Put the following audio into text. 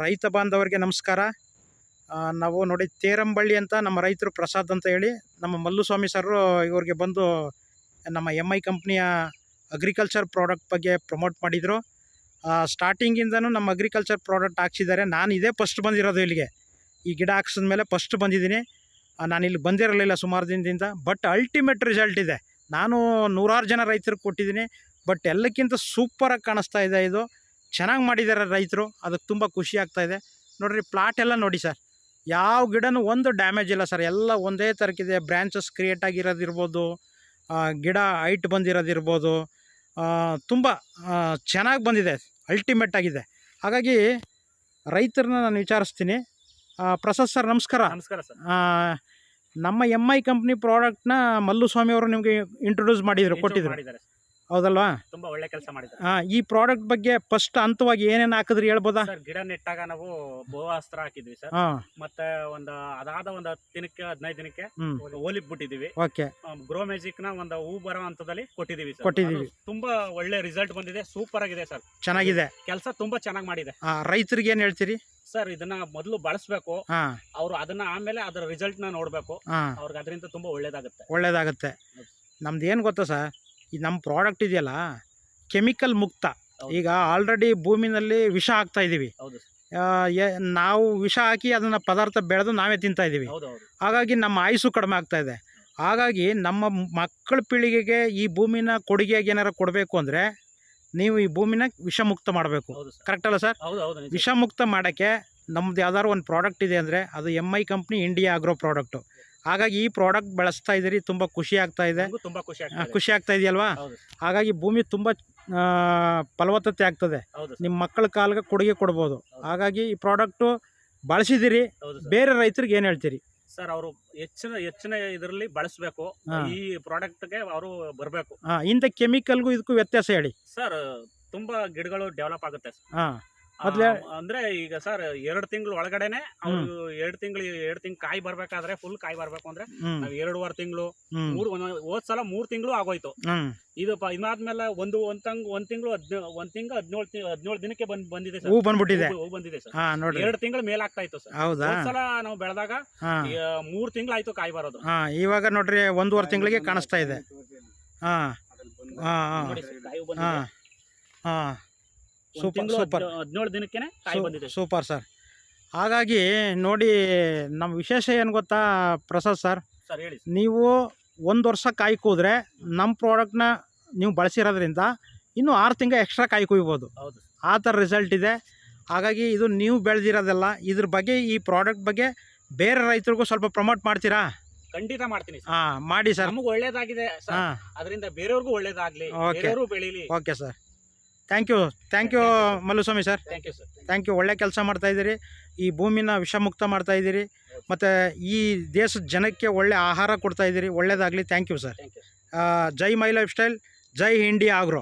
ರೈತ ಬಾಂಧವರಿಗೆ ನಮಸ್ಕಾರ. ನಾವು ನೋಡಿ ತೇರಂಬಳ್ಳಿ ಅಂತ ನಮ್ಮ ರೈತರು ಪ್ರಸಾದ್ ಅಂತ ಹೇಳಿ ನಮ್ಮ ಮಲ್ಲುಸ್ವಾಮಿ ಸರ್ ಇವ್ರಿಗೆ ಬಂದು ನಮ್ಮ MI ಕಂಪ್ನಿಯ ಅಗ್ರಿಕಲ್ಚರ್ ಪ್ರಾಡಕ್ಟ್ ಬಗ್ಗೆ ಪ್ರಮೋಟ್ ಮಾಡಿದರು. ಸ್ಟಾರ್ಟಿಂಗಿಂದನೂ ನಮ್ಮ ಅಗ್ರಿಕಲ್ಚರ್ ಪ್ರಾಡಕ್ಟ್ ಹಾಕ್ಸಿದ್ದಾರೆ. ನಾನು ಇದೇ ಫಸ್ಟ್ ಬಂದಿರೋದು ಇಲ್ಲಿಗೆ. ಈ ಗಿಡ ಹಾಕ್ಸಿದ ಮೇಲೆ ಫಸ್ಟ್ ಬಂದಿದ್ದೀನಿ. ನಾನು ಇಲ್ಲಿ ಬಂದಿರಲಿಲ್ಲ ಸುಮಾರು ದಿನದಿಂದ. ಬಟ್ ಅಲ್ಟಿಮೇಟ್ ರಿಸಲ್ಟ್ ಇದೆ. ನಾನು ನೂರಾರು ಜನ ರೈತರಿಗೆ ಕೊಟ್ಟಿದ್ದೀನಿ. ಬಟ್ ಎಲ್ಲಕ್ಕಿಂತ ಸೂಪರಾಗಿ ಕಾಣಿಸ್ತಾ ಇದೆ. ಇದು ಚೆನ್ನಾಗಿ ಮಾಡಿದ್ದಾರೆ ರೈತರು. ಅದಕ್ಕೆ ತುಂಬ ಖುಷಿ ಆಗ್ತಾಯಿದೆ. ನೋಡಿರಿ ಪ್ಲಾಟ್ ಎಲ್ಲ ನೋಡಿ ಸರ್, ಯಾವ ಗಿಡನೂ ಒಂದು ಡ್ಯಾಮೇಜ್ ಇಲ್ಲ ಸರ್. ಎಲ್ಲ ಒಂದೇ ಥರಕ್ಕಿದೆ. ಬ್ರ್ಯಾಂಚಸ್ ಕ್ರಿಯೇಟ್ ಆಗಿರೋದಿರ್ಬೋದು, ಗಿಡ ಹೈಟ್ ಬಂದಿರೋದಿರ್ಬೋದು, ತುಂಬ ಚೆನ್ನಾಗಿ ಬಂದಿದೆ, ಅಲ್ಟಿಮೇಟ್ ಆಗಿದೆ. ಹಾಗಾಗಿ ರೈತರನ್ನ ನಾನು ವಿಚಾರಿಸ್ತೀನಿ. ಪ್ರಸಾದ್ ಸರ್ ನಮಸ್ಕಾರ. ನಮಸ್ಕಾರ ಸರ್. ನಮ್ಮ MI ಕಂಪ್ನಿ ಪ್ರಾಡಕ್ಟ್ನ ಮಲ್ಲುಸ್ವಾಮಿ ಅವರು ನಿಮಗೆ ಇಂಟ್ರೊಡ್ಯೂಸ್ ಕೊಟ್ಟಿದ್ರು ಮಾಡಿದ್ದಾರೆ. ಹೌದಲ್ವಾ? ತುಂಬಾ ಒಳ್ಳೆ ಕೆಲಸ ಮಾಡಿದ್ದಾರೆ. ಈ ಪ್ರಾಡಕ್ಟ್ ಬಗ್ಗೆ ಫಸ್ಟ್ ಹಂತವಾಗಿ ಏನೇನು ಹಾಕಿದ್ರಿ ಹೇಳ್ಬೋದಾ ಸರ್? ಗಿಡ ನೆಟ್ಟಾಗ ನಾವು ಬೋವಾಸ್ತ್ರ ಹಾಕಿದ್ವಿ ಸರ್. ಮತ್ತೆ ಅದಾದ ಒಂದು 10 ದಿನಕ್ಕೆ 15 ದಿನಕ್ಕೆ ಓಲಿಪ್ ಬಿಟ್ಟಿದೀವಿ. ಓಕೆ. ಗ್ರೋ ಮ್ಯಾಜಿಕ್ ನ ಒಂದು ಹೂ ಬರೋ ಹಂತದಲ್ಲಿ ಕೊಟ್ಟಿದೀವಿ. ತುಂಬಾ ಒಳ್ಳೆ ರಿಸಲ್ಟ್ ಬಂದಿದೆ. ಸೂಪರ್ ಆಗಿದೆ ಸರ್. ಚೆನ್ನಾಗಿದೆ ಕೆಲಸ, ತುಂಬಾ ಚೆನ್ನಾಗಿ ಮಾಡಿದೆ. ರೈತರಿಗೆ ಏನ್ ಹೇಳ್ತೀರಿ ಸರ್? ಇದನ್ನ ಮೊದಲು ಬಳಸಬೇಕು ಅವರು, ಅದನ್ನ ಆಮೇಲೆ ಅದರ ರಿಸಲ್ಟ್ ನ ನೋಡ್ಬೇಕು. ಅವ್ರಿಗೆ ಅದರಿಂದ ತುಂಬಾ ಒಳ್ಳೇದಾಗುತ್ತೆ. ನಮ್ದು ಏನು ಗೊತ್ತಾ ಸರ್, ಈ ನಮ್ಮ ಪ್ರಾಡಕ್ಟ್ ಇದೆಯಲ್ಲ ಕೆಮಿಕಲ್ ಮುಕ್ತ. ಈಗ ಆಲ್ರೆಡಿ ಭೂಮಿನಲ್ಲಿ ವಿಷ ಹಾಕ್ತಾ ಇದ್ದೀವಿ. ನಾವು ವಿಷ ಹಾಕಿ ಅದನ್ನು ಪದಾರ್ಥ ಬೆಳೆದು ನಾವೇ ತಿಂತಾ ಇದ್ದೀವಿ. ಹಾಗಾಗಿ ನಮ್ಮ ಆಯುಸ್ಸು ಕಡಿಮೆ ಆಗ್ತಾ ಇದೆ. ಹಾಗಾಗಿ ನಮ್ಮ ಮಕ್ಕಳ ಪೀಳಿಗೆಗೆ ಈ ಭೂಮಿನ ಕೊಡುಗೆಯಾಗಿ ಏನಾರು ಕೊಡಬೇಕು ಅಂದರೆ ನೀವು ಈ ಭೂಮಿನ ವಿಷಮುಕ್ತ ಮಾಡಬೇಕು. ಕರೆಕ್ಟ್ ಅಲ್ಲ ಸರ್? ವಿಷಮುಕ್ತ ಮಾಡೋಕ್ಕೆ ನಮ್ದು ಯಾವ್ದಾದ್ರು ಒಂದು ಪ್ರಾಡಕ್ಟ್ ಇದೆ ಅಂದರೆ ಅದು MI company India agro product. ಹಾಗಾಗಿ ಈ ಪ್ರಾಡಕ್ಟ್ ಬಳಸ್ತಾ ಇದ್ದೀರಿ, ತುಂಬ ಖುಷಿ ಆಗ್ತಾ ಇದೆ. ಖುಷಿ ಆಗ್ತಾ ಇದೆಯಲ್ವಾ? ಹಾಗಾಗಿ ಭೂಮಿ ತುಂಬ ಫಲವತ್ತತೆ ಆಗ್ತದೆ. ನಿಮ್ಮ ಮಕ್ಕಳ ಕಾಲಿಗೆ ಕೊಡುಗೆ ಕೊಡ್ಬೋದು. ಹಾಗಾಗಿ ಈ ಪ್ರಾಡಕ್ಟು ಬಳಸಿದಿರಿ. ಬೇರೆ ರೈತರಿಗೆ ಏನು ಹೇಳ್ತೀರಿ ಸರ್? ಅವರು ಹೆಚ್ಚಿನ ಇದರಲ್ಲಿ ಬಳಸಬೇಕು. ಈ ಪ್ರಾಡಕ್ಟ್ಗೆ ಅವರು ಬರಬೇಕು. ಇಂಥ ಕೆಮಿಕಲ್ಗೂ ಇದಕ್ಕೂ ವ್ಯತ್ಯಾಸ ಹೇಳಿ ಸರ್. ತುಂಬಾ ಗಿಡಗಳು ಡೆವಲಪ್ ಆಗುತ್ತೆ. ಅಂದ್ರೆ ಈಗ ಸರ್ 2 ತಿಂಗಳು ಒಳಗಡೆನೆ ಅವ್ರು 2 ತಿಂಗಳು ಕಾಯಿ ಬರ್ಬೇಕಾದ್ರೆ, ಫುಲ್ ಕಾಯಿ ಬರ್ಬೇಕು ಅಂದ್ರೆ ನಾವ್ 2.5 ತಿಂಗಳು, ಹೋದ್ ಸಲ 3 ತಿಂಗಳು ಆಗೋಯ್ತು. ಇದು ಇದಾದ್ಮೇಲೆ ಒಂದ್ ತಿಂಗಳು 17 ದಿನಕ್ಕೆ ಬಂದಿದೆ ಸರ್. ಹೂ ಬಂದ್ಬಿಟ್ಟಿದೆ ಸರ್. 2 ತಿಂಗಳು ಮೇಲ್ ಆಗ್ತಾ ಇತ್ತು ಸರ್. ಹೋದ್ ಸಲ ನಾವು ಬೆಳೆದಾಗ 3 ತಿಂಗಳು ಆಯ್ತು ಕಾಯಿ ಬರೋದು. ಇವಾಗ ನೋಡ್ರಿ 1.5 ತಿಂಗಳಿಗೆ ಕಾಣಿಸ್ತಾ ಇದೆ. ಸೂಪರ್. 17 ದಿನಕ್ಕೆ ಕಾಯಿ ಬಂದಿದೆ. Super sir. ಹಾಗಾಗಿ ನೋಡಿ, ನಮ್ಮ ವಿಶೇಷ ಏನು ಗೊತ್ತಾ ಪ್ರಸಾದ್ ಸರ್? ಹೇಳಿ. ನೀವು 1 ವರ್ಷ ಕಾಯಿ ಕೂದ್ರೆ ನಮ್ಮ ಪ್ರಾಡಕ್ಟ್ನ ನೀವು ಬಳಸಿರೋದ್ರಿಂದ ಇನ್ನೂ 6 ತಿಂಗಳು ಎಕ್ಸ್ಟ್ರಾ ಕಾಯಿ ಕುಯ್ಬೋದು. ಆ ಥರ ರಿಸಲ್ಟ್ ಇದೆ. ಹಾಗಾಗಿ ಇದು ನೀವು ಬೆಳೆದಿರೋದಲ್ಲ. ಇದ್ರ ಬಗ್ಗೆ, ಈ ಪ್ರಾಡಕ್ಟ್ ಬಗ್ಗೆ ಬೇರೆ ರೈತರಿಗೂ ಸ್ವಲ್ಪ ಪ್ರಮೋಟ್ ಮಾಡ್ತೀರಾ? ಖಂಡಿತ ಮಾಡ್ತೀನಿ. ಮಾಡಿ ಸರ್. ನಮಗೆ ಒಳ್ಳೇದಾಗಿದೆ, ಅದರಿಂದ ಬೇರೆಯವ್ರಿಗೂ ಒಳ್ಳೇದಾಗ್ಲಿ, ಬೇರೆಯವರು ಬೆಳೀಲಿ. Okay sir. Thank you Malluswamy sir. Thank you. ಒಳ್ಳೆ ಕೆಲಸ ಮಾಡ್ತಾಯಿದ್ದೀರಿ. ಈ ಭೂಮಿನ ವಿಷಮುಕ್ತ ಮಾಡ್ತಾಯಿದ್ದೀರಿ. ಮತ್ತು ಈ ದೇಶದ ಜನಕ್ಕೆ ಒಳ್ಳೆ ಆಹಾರ ಕೊಡ್ತಾಯಿದ್ದೀರಿ. ಒಳ್ಳೆಯದಾಗಲಿ. Thank you sir. ಜೈ ಮೈ ಲೈಫ್ ಸ್ಟೈಲ್, ಜೈ ಇಂಡಿಯಾ ಆಗ್ರೋ.